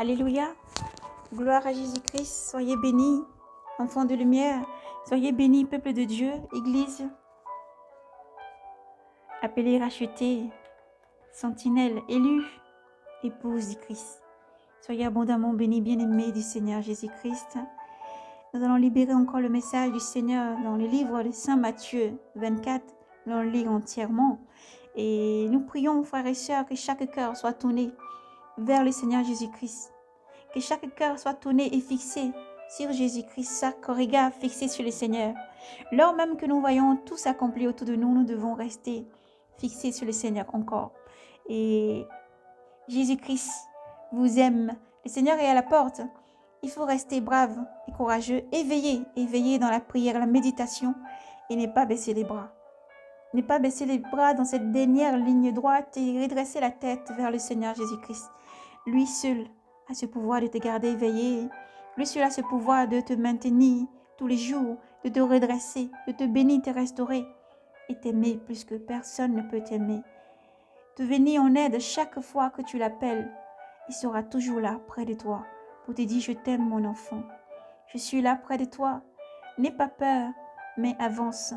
Alléluia. Gloire à Jésus-Christ. Soyez bénis, enfants de lumière. Soyez bénis, peuple de Dieu, Église, appelés, rachetés, sentinelles, élus, épouse du Christ. Soyez abondamment bénis, bien-aimés du Seigneur Jésus-Christ. Nous allons libérer encore le message du Seigneur dans le livre de Saint Matthieu 24. Nous allons le lire entièrement. Et nous prions, frères et sœurs, que chaque cœur soit tourné vers le Seigneur Jésus-Christ. Que chaque cœur soit tourné et fixé sur Jésus-Christ, chaque regard fixé sur le Seigneur. Lors même que nous voyons tout s'accomplir autour de nous, nous devons rester fixés sur le Seigneur encore. Et Jésus-Christ vous aime. Le Seigneur est à la porte. Il faut rester brave et courageux, éveillé dans la prière, la méditation et ne pas baisser les bras. Ne pas baisser les bras dans cette dernière ligne droite et redresser la tête vers le Seigneur Jésus-Christ. Lui seul a ce pouvoir de te garder éveillé. Lui seul a ce pouvoir de te maintenir tous les jours, de te redresser, de te bénir, te restaurer et t'aimer plus que personne ne peut t'aimer. Te venir en aide chaque fois que tu l'appelles. Il sera toujours là près de toi pour te dire « Je t'aime mon enfant. Je suis là près de toi. N'aie pas peur, mais avance.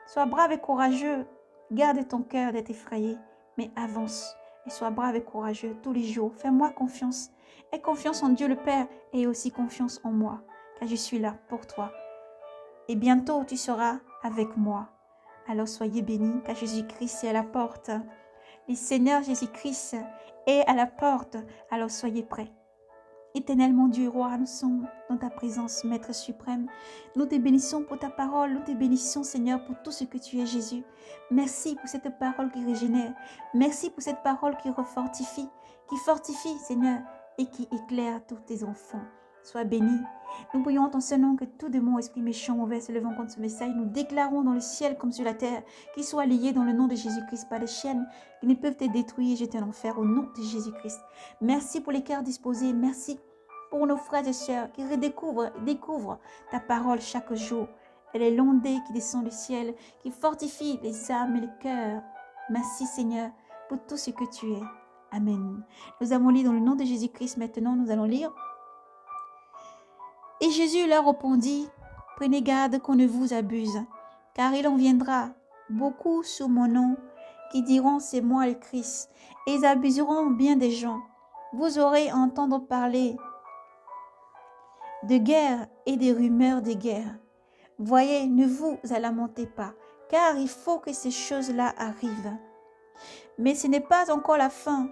Sois brave et courageux. Garde ton cœur d'être effrayé, mais avance. Et sois brave et courageux tous les jours. Fais-moi confiance. Aie confiance en Dieu le Père et aussi confiance en moi, car je suis là pour toi. Et bientôt, tu seras avec moi. Alors soyez bénis, car Jésus-Christ est à la porte. Le Seigneur Jésus-Christ est à la porte. Alors soyez prêts. Éternel mon Dieu, roi, nous sommes dans ta présence, Maître suprême. Nous te bénissons pour ta parole, nous te bénissons, Seigneur, pour tout ce que tu es, Jésus. Merci pour cette parole qui régénère. Merci pour cette parole qui refortifie, qui fortifie, Seigneur, et qui éclaire tous tes enfants. Sois béni. Nous prions en ton seul nom que tout démon, esprit méchant, mauvais se levant contre ce message, nous déclarons dans le ciel comme sur la terre, qu'ils soient liés dans le nom de Jésus-Christ par des chaînes qui ne peuvent te détruire et jeter en enfer au nom de Jésus-Christ. Merci pour les cœurs disposés. Merci pour nos frères et sœurs qui découvrent ta parole chaque jour. Elle est l'ondée qui descend du ciel, qui fortifie les âmes et les cœurs. Merci Seigneur pour tout ce que tu es. Amen. Nous avons lu dans le nom de Jésus-Christ. Maintenant, nous allons lire. Et Jésus leur répondit, prenez garde qu'on ne vous abuse, car il en viendra beaucoup sous mon nom qui diront c'est moi le Christ, et ils abuseront bien des gens. Vous aurez à entendre parler de guerre et des rumeurs de guerre. Voyez, ne vous lamentez pas, car il faut que ces choses-là arrivent. Mais ce n'est pas encore la fin.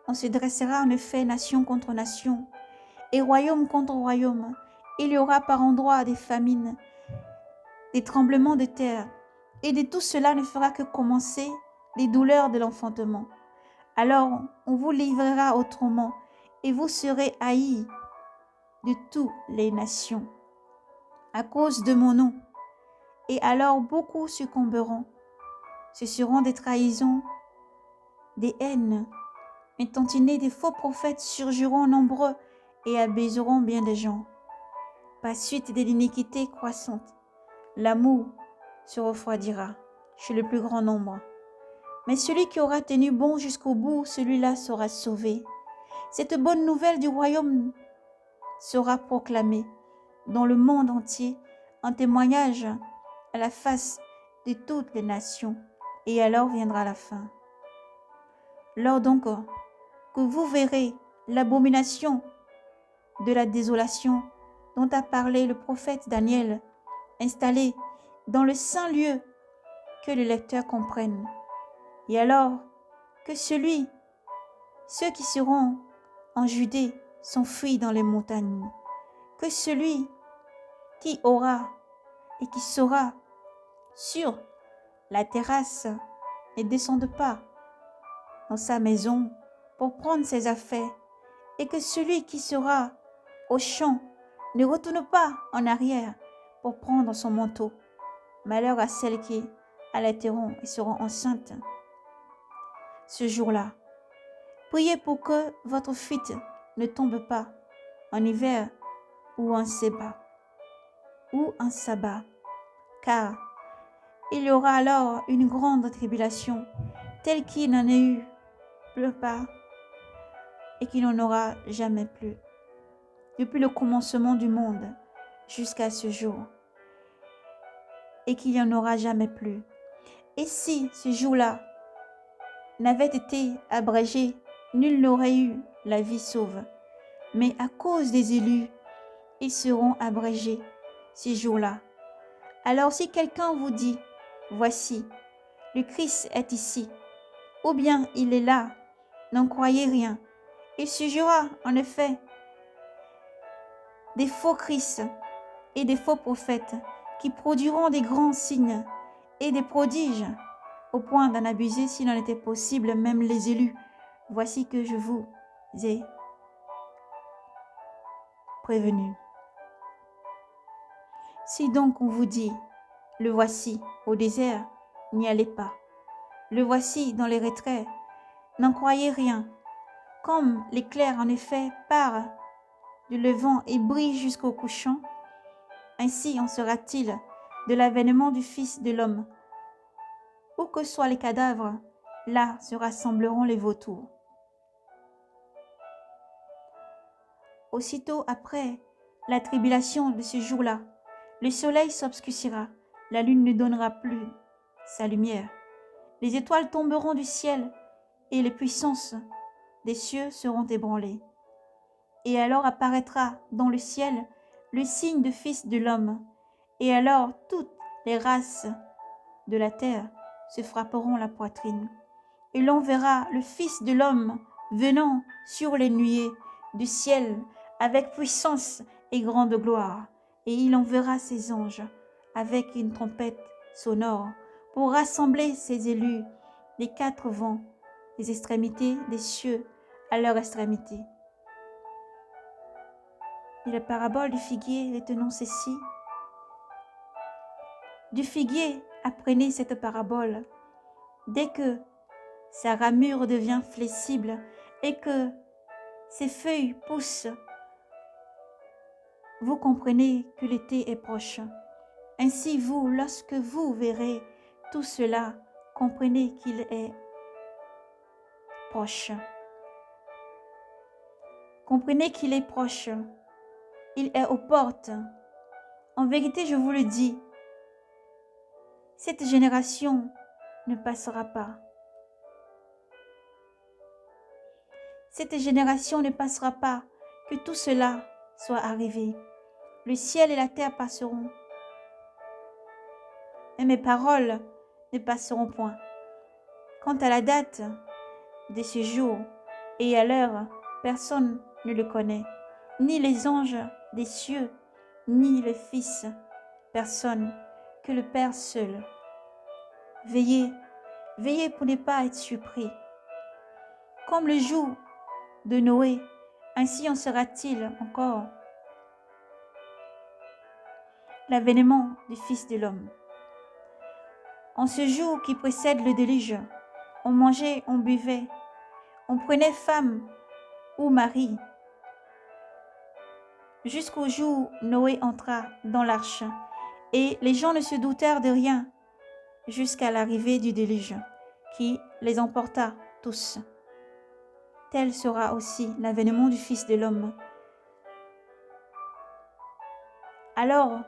On se dressera en effet nation contre nation, et royaume contre royaume. Il y aura par endroits des famines, des tremblements de terre, et de tout cela ne fera que commencer les douleurs de l'enfantement. Alors on vous livrera autrement, et vous serez haïs de toutes les nations à cause de mon nom. Et alors beaucoup succomberont. Ce seront des trahisons, des haines, intentionnées, des faux prophètes surgiront nombreux et abaiseront bien des gens. Par suite de l'iniquité croissante, l'amour se refroidira chez le plus grand nombre. Mais celui qui aura tenu bon jusqu'au bout, celui-là sera sauvé. Cette bonne nouvelle du royaume sera proclamée dans le monde entier en témoignage à la face de toutes les nations. Et alors viendra la fin. Lors donc que vous verrez l'abomination de la désolation dont a parlé le prophète Daniel, installé dans le saint lieu, que le lecteur comprenne. Et alors que ceux qui seront en Judée s'enfuient dans les montagnes, que celui qui aura et qui sera sur la terrasse ne descende pas dans sa maison pour prendre ses affaires, et que celui qui sera au champ ne retourne pas en arrière pour prendre son manteau. Malheur à celles qui allaiteront et seront enceintes ce jour-là. Priez pour que votre fuite ne tombe pas en hiver ou en sabbat, car il y aura alors une grande tribulation, telle qu'il n'en a eu plus pas, et qu'il n'y en aura jamais plus. Depuis le commencement du monde jusqu'à ce jour, et qu'il n'y en aura jamais plus. Et si ce jour-là n'avait été abrégé, nul n'aurait eu la vie sauve. Mais à cause des élus, ils seront abrégés ces jours-là. Alors si quelqu'un vous dit, voici, le Christ est ici, ou bien il est là, n'en croyez rien. Il surgira en effet des faux Christ et des faux prophètes qui produiront des grands signes et des prodiges au point d'en abuser s'il en était possible, même les élus. Voici que je vous ai prévenu. Si donc on vous dit, le voici au désert, n'y allez pas. Le voici dans les retraits, n'en croyez rien. Comme l'éclair en effet part du levant et brille jusqu'au couchant, ainsi en sera-t-il de l'avènement du Fils de l'homme. Où que soient les cadavres, là se rassembleront les vautours. Aussitôt après la tribulation de ce jour-là, le soleil s'obscurcira, la lune ne donnera plus sa lumière. Les étoiles tomberont du ciel et les puissances des cieux seront ébranlées. Et alors apparaîtra dans le ciel le signe du Fils de l'homme. Et alors toutes les races de la terre se frapperont la poitrine. Et l'on verra le Fils de l'homme venant sur les nuées du ciel avec puissance et grande gloire. Et il enverra ses anges avec une trompette sonore pour rassembler ses élus des quatre vents, des extrémités des cieux à leur extrémité. Et la parabole du figuier, retenons ceci. Du figuier, apprenez cette parabole. Dès que sa ramure devient flexible et que ses feuilles poussent, vous comprenez que l'été est proche. Ainsi vous, lorsque vous verrez tout cela, comprenez qu'il est proche. Comprenez qu'il est proche. Il est aux portes. En vérité, je vous le dis, cette génération ne passera pas. Cette génération ne passera pas, que tout cela soit arrivé. Le ciel et la terre passeront, mais mes paroles ne passeront point. Quant à la date de ce jour et à l'heure, personne ne le connaît, ni les anges des cieux, ni le Fils, personne, que le Père seul. Veillez, veillez pour ne pas être surpris. Comme le jour de Noé, ainsi en sera-t-il encore l'avènement du Fils de l'homme. En ce jour qui précède le déluge, on mangeait, on buvait, on prenait femme ou mari, jusqu'au jour où Noé entra dans l'arche, et les gens ne se doutèrent de rien jusqu'à l'arrivée du déluge, qui les emporta tous. Tel sera aussi l'avènement du Fils de l'homme. Alors,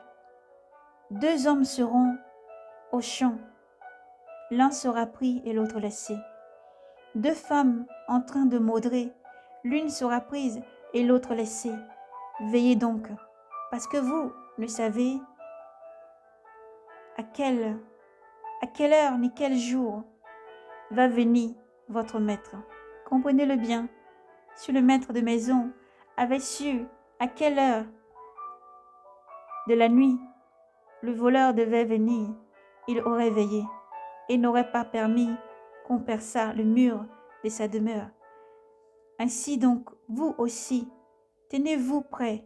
deux hommes seront au champ, l'un sera pris et l'autre laissé. Deux femmes en train de maudrer, l'une sera prise et l'autre laissée. Veillez donc, parce que vous ne savez à quelle heure ni quel jour va venir votre maître. Comprenez-le bien, si le maître de maison avait su à quelle heure de la nuit le voleur devait venir, il aurait veillé et n'aurait pas permis qu'on perçât le mur de sa demeure. Ainsi donc, vous aussi, tenez-vous prêts,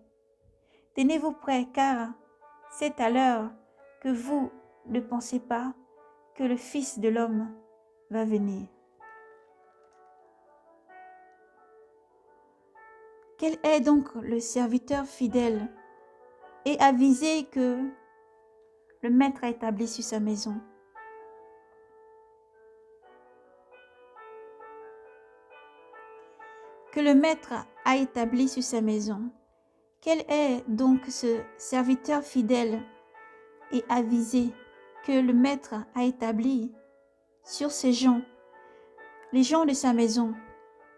car c'est à l'heure que vous ne pensez pas que le Fils de l'homme va venir. Quel est donc le serviteur fidèle et avisé que le maître a établi sur sa maison? Que que le maître a établi sur sa maison. Quel est donc ce serviteur fidèle et avisé que le maître a établi sur ces gens, les gens de sa maison,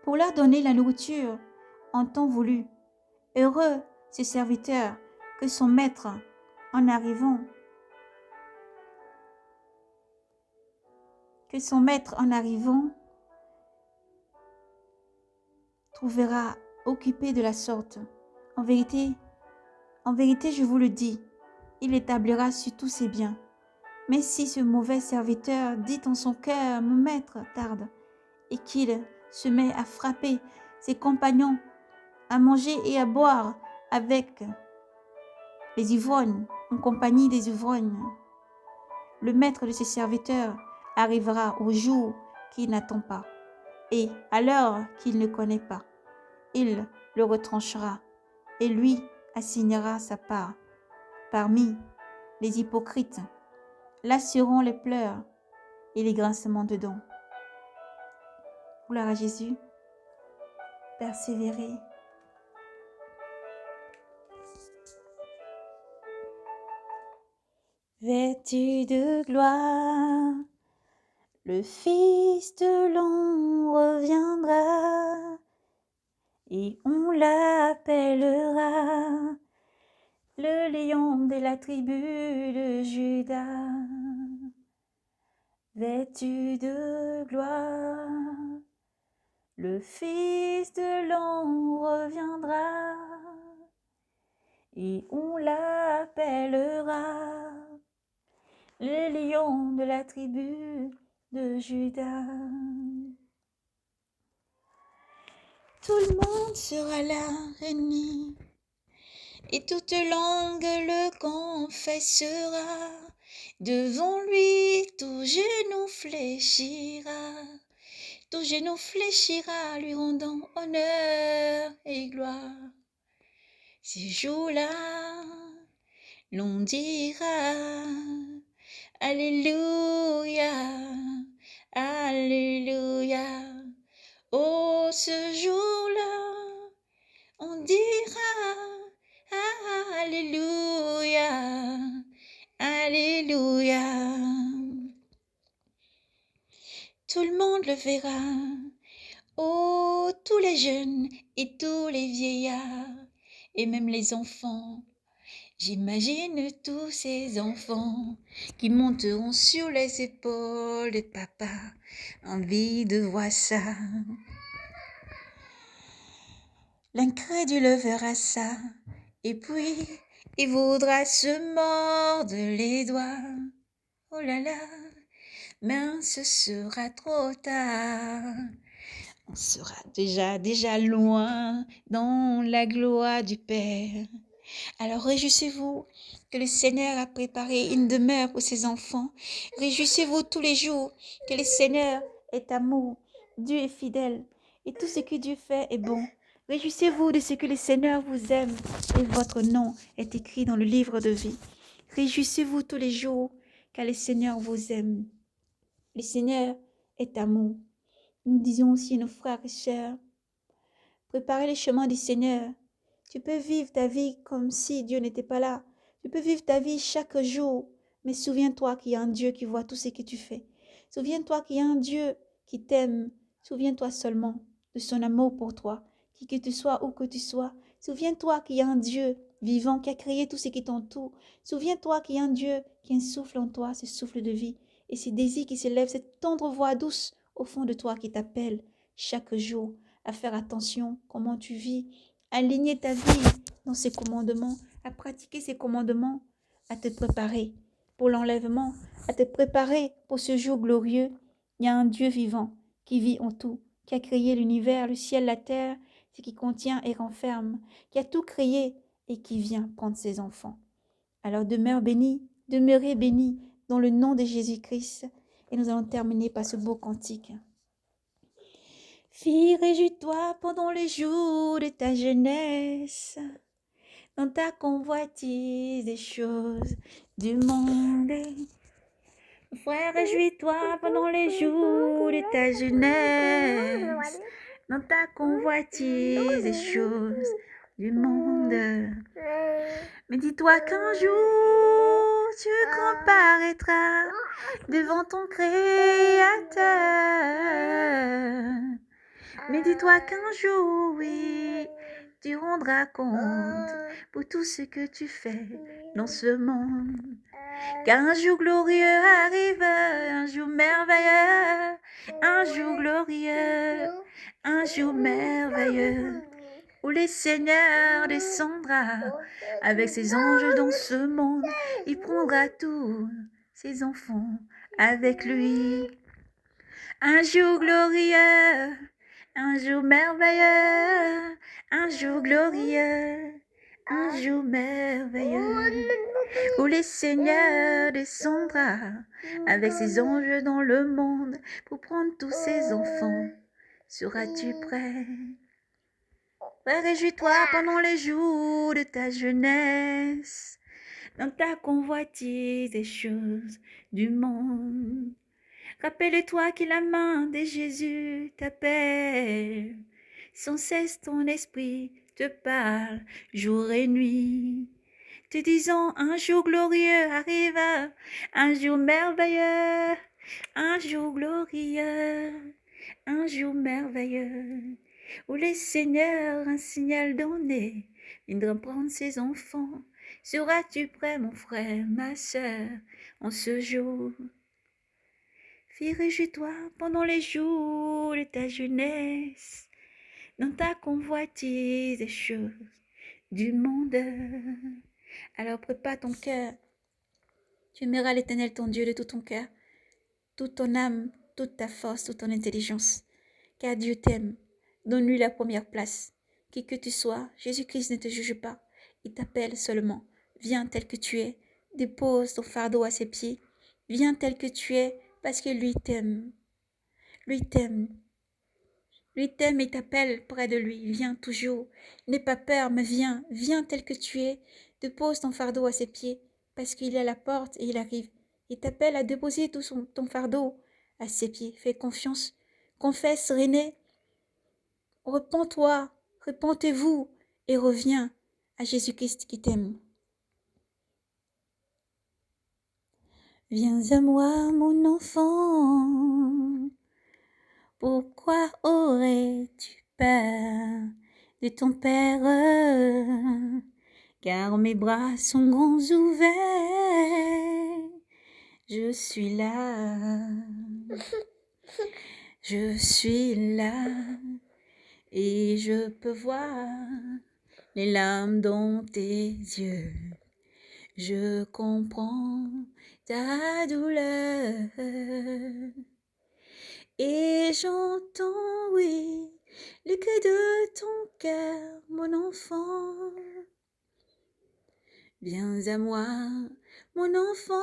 pour leur donner la nourriture en temps voulu? Heureux ce serviteur que son maître, en arrivant, trouvera occupé de la sorte. En vérité, je vous le dis, il établira sur tous ses biens. Mais si ce mauvais serviteur dit en son cœur, mon maître tarde, et qu'il se met à frapper ses compagnons, à manger et à boire avec les ivrognes, en compagnie des ivrognes, le maître de ses serviteurs arrivera au jour qu'il n'attend pas, et à l'heure qu'il ne connaît pas. Il le retranchera, et lui assignera sa part parmi les hypocrites. Là seront les pleurs et les grincements de dents. Gloire à Jésus. Persévérez. Vêtu de gloire, le Fils de l'homme reviendra, et on l'appellera le lion de la tribu de Juda. Vêtu de gloire, le Fils de l'homme reviendra, et on l'appellera le lion de la tribu de Juda. Tout le monde sera là réuni, et toute langue le confessera. Devant lui, tout genou fléchira. Tout genou fléchira, lui rendant honneur et gloire. Ces jours-là, l'on dira Alléluia, Alléluia. Oh, ce jour-là, on dira Alléluia, Alléluia. Tout le monde le verra. Oh, tous les jeunes et tous les vieillards, et même les enfants. J'imagine tous ces enfants qui monteront sur les épaules de papa. Envie de voir ça. L'incrédule verra ça, et puis il voudra se mordre les doigts. Oh là là, mais ce sera trop tard. On sera déjà loin dans la gloire du Père. Alors réjouissez-vous que le Seigneur a préparé une demeure pour ses enfants. Réjouissez-vous tous les jours que le Seigneur est amour. Dieu est fidèle et tout ce que Dieu fait est bon. Réjouissez-vous de ce que le Seigneur vous aime et votre nom est écrit dans le livre de vie. Réjouissez-vous tous les jours car le Seigneur vous aime. Le Seigneur est amour. Nous disons aussi à nos frères et sœurs, préparez les chemins du Seigneur. Tu peux vivre ta vie comme si Dieu n'était pas là. Tu peux vivre ta vie chaque jour, mais souviens-toi qu'il y a un Dieu qui voit tout ce que tu fais. Souviens-toi qu'il y a un Dieu qui t'aime. Souviens-toi seulement de son amour pour toi, qui que tu sois où que tu sois. Souviens-toi qu'il y a un Dieu vivant qui a créé tout ce qui t'entoure. Souviens-toi qu'il y a un Dieu qui insouffle en toi ce souffle de vie et ce désir qui s'élève, cette tendre voix douce au fond de toi qui t'appelle chaque jour à faire attention comment tu vis, à aligner ta vie dans ses commandements, à pratiquer ses commandements, à te préparer pour l'enlèvement, à te préparer pour ce jour glorieux. Il y a un Dieu vivant qui vit en tout, qui a créé l'univers, le ciel, la terre, ce qui contient et renferme, qui a tout créé et qui vient prendre ses enfants. Alors demeure béni, demeurez béni dans le nom de Jésus-Christ. Et nous allons terminer par ce beau cantique. Fille, réjouis-toi pendant les jours de ta jeunesse, dans ta convoitise des choses du monde. Frère, réjouis-toi pendant les jours de ta jeunesse, dans ta convoitise des choses du monde. Mais dis-toi qu'un jour tu comparaîtras devant ton Créateur. Mais dis-toi qu'un jour, oui, tu rendras compte pour tout ce que tu fais dans ce monde. Qu'un jour glorieux arrive, un jour merveilleux, un jour glorieux, un jour merveilleux, où le Seigneur descendra avec ses anges dans ce monde. Il prendra tous ses enfants avec lui. Un jour glorieux, un jour merveilleux, un jour glorieux, un jour merveilleux, où le Seigneur descendra avec ses anges dans le monde pour prendre tous ses enfants. Seras-tu prêt? Réjouis-toi pendant les jours de ta jeunesse, dans ta convoitise des choses du monde. Rappelle-toi que la main de Jésus t'appelle, sans cesse ton esprit te parle jour et nuit, te disant un jour glorieux arrive, un jour merveilleux, un jour glorieux, un jour merveilleux, où le Seigneur un signal donné viendra prendre ses enfants. Seras-tu prêt, mon frère, ma sœur, en ce jour? Fille, réjouis-toi pendant les jours de ta jeunesse, dans ta convoitise des choses du monde. Alors prépare ton cœur. Tu aimeras l'Éternel ton Dieu de tout ton cœur, toute ton âme, toute ta force, toute ton intelligence. Car Dieu t'aime. Donne-lui la première place. Qui que tu sois, Jésus-Christ ne te juge pas. Il t'appelle seulement. Viens tel que tu es. Dépose ton fardeau à ses pieds. Viens tel que tu es parce que lui t'aime. Lui t'aime. Lui t'aime et t'appelle près de lui. Viens toujours. N'aie pas peur, mais viens. Viens tel que tu es. Dépose ton fardeau à ses pieds, parce qu'il est à la porte et il arrive. Il t'appelle à déposer tout ton fardeau à ses pieds. Fais confiance. Confesse, René. Repends-toi. Repentez-vous et reviens à Jésus-Christ qui t'aime. Viens à moi, mon enfant. Pourquoi aurais-tu peur de ton père? Car mes bras sont grands ouverts, je suis là, je suis là, et je peux voir les larmes dans tes yeux. Je comprends ta douleur. Et j'entends, oui, le cri de ton cœur, mon enfant. Viens à moi, mon enfant.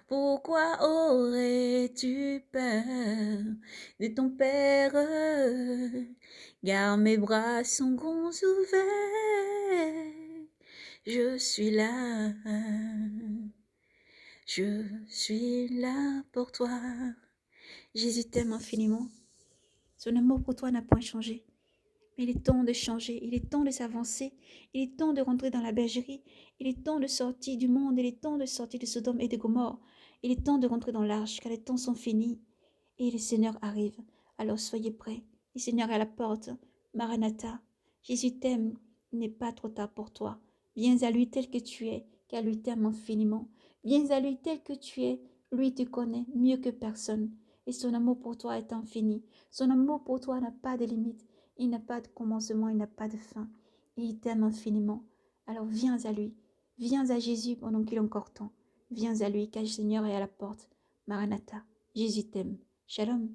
Pourquoi aurais-tu peur de ton père? Car mes bras sont grands ouverts. Je suis là. Je suis là pour toi. Jésus t'aime infiniment. Son amour pour toi n'a point changé. Mais il est temps de changer, il est temps de s'avancer, il est temps de rentrer dans la bergerie, il est temps de sortir du monde, il est temps de sortir de Sodome et de Gomorrhe, il est temps de rentrer dans l'arche, car les temps sont finis et le Seigneur arrive. Alors soyez prêts, le Seigneur est à la porte. Maranatha, Jésus t'aime, il n'est pas trop tard pour toi. Viens à lui tel que tu es, car lui t'aime infiniment. Viens à lui tel que tu es, lui te connaît mieux que personne. Et son amour pour toi est infini. Son amour pour toi n'a pas de limite. Il n'a pas de commencement, il n'a pas de fin. Et il t'aime infiniment. Alors viens à lui. Viens à Jésus pendant qu'il est encore temps. Viens à lui, car le Seigneur est à la porte. Maranatha, Jésus t'aime. Shalom.